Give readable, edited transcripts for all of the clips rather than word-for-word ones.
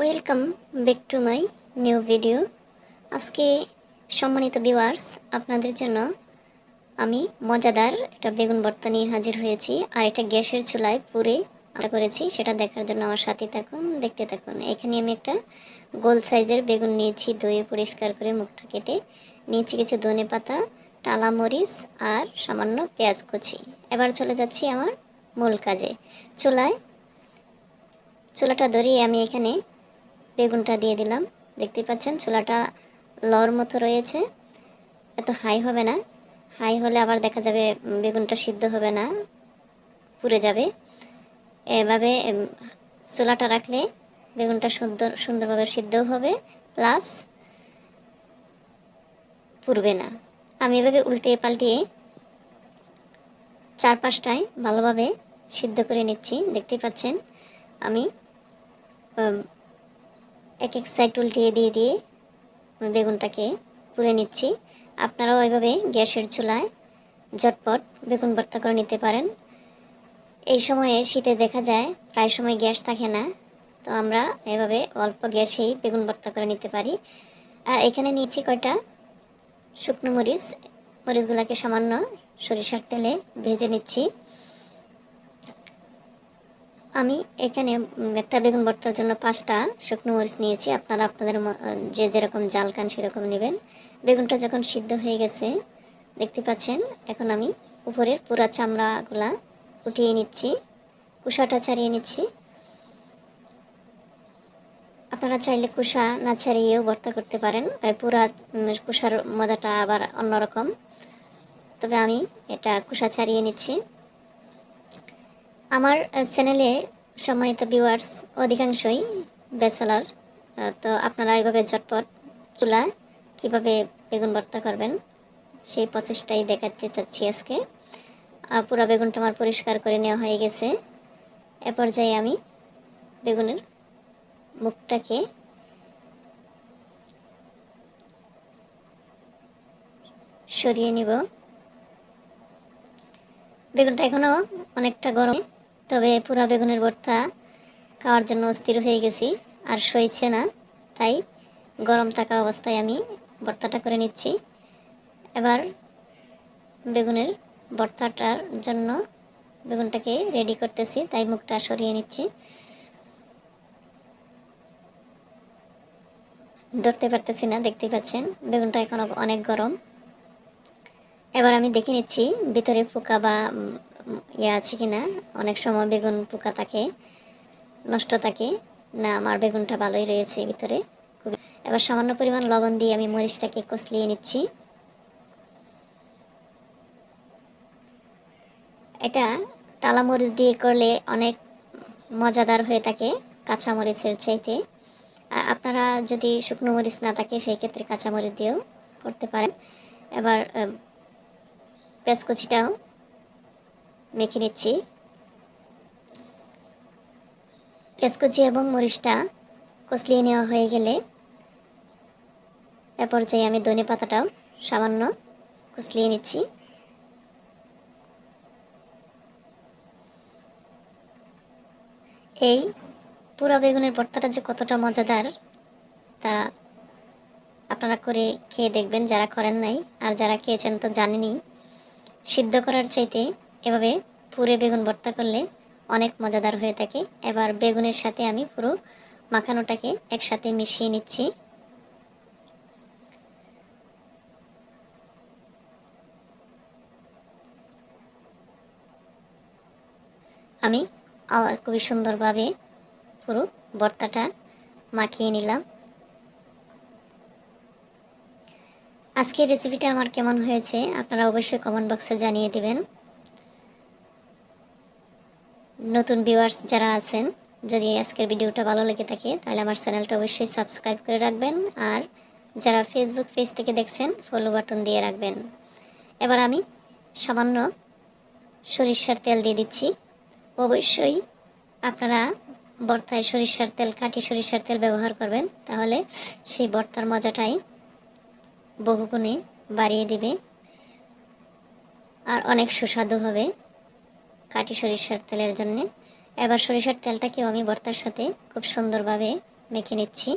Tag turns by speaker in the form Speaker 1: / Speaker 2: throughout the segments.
Speaker 1: Welcome back to my new video. আজকে সম্মানিত viewers, আপনাদের জন্য আমি মজাদার একটা বেগুন ভর্তা নিয়ে হাজির হয়েছি। আর এটা গ্যাসের চুলায় পুড়ে করেছি, সেটা দেখার জন্য আমার সাথে থাকুন, দেখতে থাকুন। এখানে আমি একটা গোল সাইজের বেগুন নিয়েছি, ধুয়ে পরিষ্কার করে মুখটা কেটে নিয়েছি, কিছু ধনে পাতা, টালা মরিচ আর সামান্য পেঁয়াজ কুচি। এবার চলে যাচ্ছি আমার মূল কাজে। চুলাটা ধরিয়ে আমি এখানে বেগুনটা দিয়ে দিলাম। দেখতে পাচ্ছেন চুলাটা লর মতো রয়েছে, এত হাই হবে না। হাই হলে আবার দেখা যাবে বেগুনটা সিদ্ধ হবে না, পুড়ে যাবে। এভাবে চুলাটা রাখলে বেগুনটা সুন্দরভাবে সিদ্ধও হবে, প্লাস পুড়বে না। আমি এভাবে উল্টে পাল্টিয়ে চার পাঁচটায় ভালোভাবে সিদ্ধ করে নিচ্ছি। দেখতে পাচ্ছেন আমি এক এক সাইড উল্টিয়ে দিয়ে দিয়ে বেগুনটাকে পুড়ে নিচ্ছি। আপনারাও এভাবে গ্যাসের চুলায় ঝটপট বেগুন ভর্তা করে নিতে পারেন। এই সময়ে শীতে দেখা যায় প্রায় সময় গ্যাস থাকে না, তো আমরা এভাবে অল্প গ্যাসেই বেগুন ভর্তা করে নিতে পারি। আর এখানে নিয়েছি কয়টা শুকনো মরিচ, মরিচগুলোকে সামান্য সরিষার তেলে ভেজে নিচ্ছি। আমি এখানে একটা বেগুন ভর্তার জন্য 5টা শুকনো মরিচ নিয়েছি। আপনারা আপনাদের যে যেরকম জাল খান সেরকম নেবেন। বেগুনটা যখন সিদ্ধ হয়ে গেছে দেখতে পাচ্ছেন, এখন আমি উপরের পুরা চামড়াগুলা উঠিয়ে নিচ্ছি, কুসাটা ছাড়িয়ে নিচ্ছি। আপনারা চাইলে কুসা না ছাড়িয়েও ভর্তা করতে পারেন, পুরা কুসার মজাটা আবার অন্যরকম। তবে আমি এটা কুসা ছাড়িয়ে নিচ্ছি। আমার চ্যানেলে সম্মানিত ভিউয়ার্স অধিকাংশই ব্যাচেলর, তো আপনারা এইভাবে ঝটপট চুলায় কীভাবে বেগুন ভর্তা করবেন সেই প্রসেসটাই দেখাতে চাচ্ছি আজকে। পুরো বেগুনটা আমার পরিষ্কার করে নেওয়া হয়ে গেছে। এ পর্যায়ে আমি বেগুনের মুখটাকে সরিয়ে নিব। বেগুনটা এখনও অনেকটা গরম, তবে পুরো বেগুনের ভর্তা খাওয়ার জন্য অস্থির হয়ে গেছি, আর সইছে না, তাই গরম থাকা অবস্থায় আমি ভর্তাটা করে নিচ্ছি। এবার বেগুনের ভর্তাটার জন্য বেগুনটাকে রেডি করতেছি, তাই মুখটা সরিয়ে নিচ্ছি। ধরতে পারতেছি না, দেখতে পাচ্ছেন বেগুনটা এখন অনেক গরম। এবার আমি দেখে নিচ্ছি ভিতরে পোকা বা ইয়ে আছে কিনা। অনেক সময় বেগুন পোকা থাকে, নষ্ট থাকে না, আমার বেগুনটা ভালোই রয়েছে ভিতরে। এবার সামান্য পরিমাণ লবণ দিয়ে আমি মরিচটাকে কষলিয়ে নিচ্ছি। এটা টালা মরিচ দিয়ে করলে অনেক মজাদার হয়ে থাকে কাঁচা মরিচের চাইতে। আপনারা যদি শুকনো মরিচ না থাকে সেই ক্ষেত্রে কাঁচা মরিচ দিয়েও করতে পারেন। এবার পেঁয়াজ কুচিটাও মেখে নিচ্ছি। পেঁয়াজ কুচি এবং মরিচটা কষলিয়ে নেওয়া হয়ে গেলে এ পর্যায়ে আমি ধনে পাতাটাও সামান্য কষলিয়ে নিচ্ছি। এই পুরো বেগুনের ভর্তাটা যে কতটা মজাদার তা আপনারা করে খেয়ে দেখবেন, যারা করেন নাই। আর যারা খেয়েছেন তো জানেনই, সিদ্ধ করার চাইতে এভাবে পুরে বেগুন ভর্তা করলে অনেক মজাদার হয়ে থাকে। এবার বেগুনের সাথে আমি পুরো মাখানোটাকে একসাথে মিশিয়ে নিচ্ছি। আমি খুবই সুন্দরভাবে পুরো ভর্তাটা মাখিয়ে নিলাম। আজকের রেসিপিটা আমার কেমন হয়েছে আপনারা অবশ্যই কমেন্ট বক্সে জানিয়ে দেবেন। নতুন ভিউয়ার্স যারা আছেন, যদি আজকের ভিডিওটা ভালো লেগে থাকে তাহলে আমার চ্যানেলটা অবশ্যই সাবস্ক্রাইব করে রাখবেন। আর যারা ফেসবুক পেজ থেকে দেখছেন ফলো বাটন দিয়ে রাখবেন। এবার আমি সামান্য সরিষার তেল দিয়ে দিচ্ছি। অবশ্যই আপনারা ভর্তায় সরিষার তেল, খাঁটি সরিষার তেল ব্যবহার করবেন, তাহলে সেই ভর্তার মজাটাই বহুগুণে বাড়িয়ে দিবে আর অনেক সুস্বাদু হবে খাঁটি সরিষার তেলের জন্যে। এবার সরিষার তেলটাকেও আমি ভর্তার সাথে খুব সুন্দরভাবে মেখে নিচ্ছি।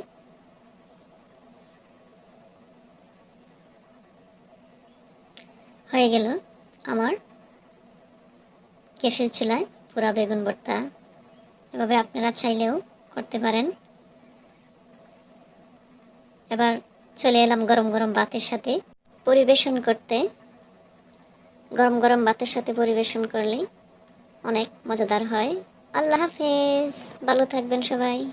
Speaker 1: হয়ে গেল আমার গ্যাসের চুলায় পোড়া বেগুন ভর্তা। এভাবে আপনারা চাইলেও করতে পারেন। এবার চলে এলাম গরম গরম ভাতের সাথে পরিবেশন করতে। গরম গরম ভাতের সাথে পরিবেশন করলে অনেক মজাদার হয়। আল্লাহ হাফেজ, ভালো থাকবেন সবাই।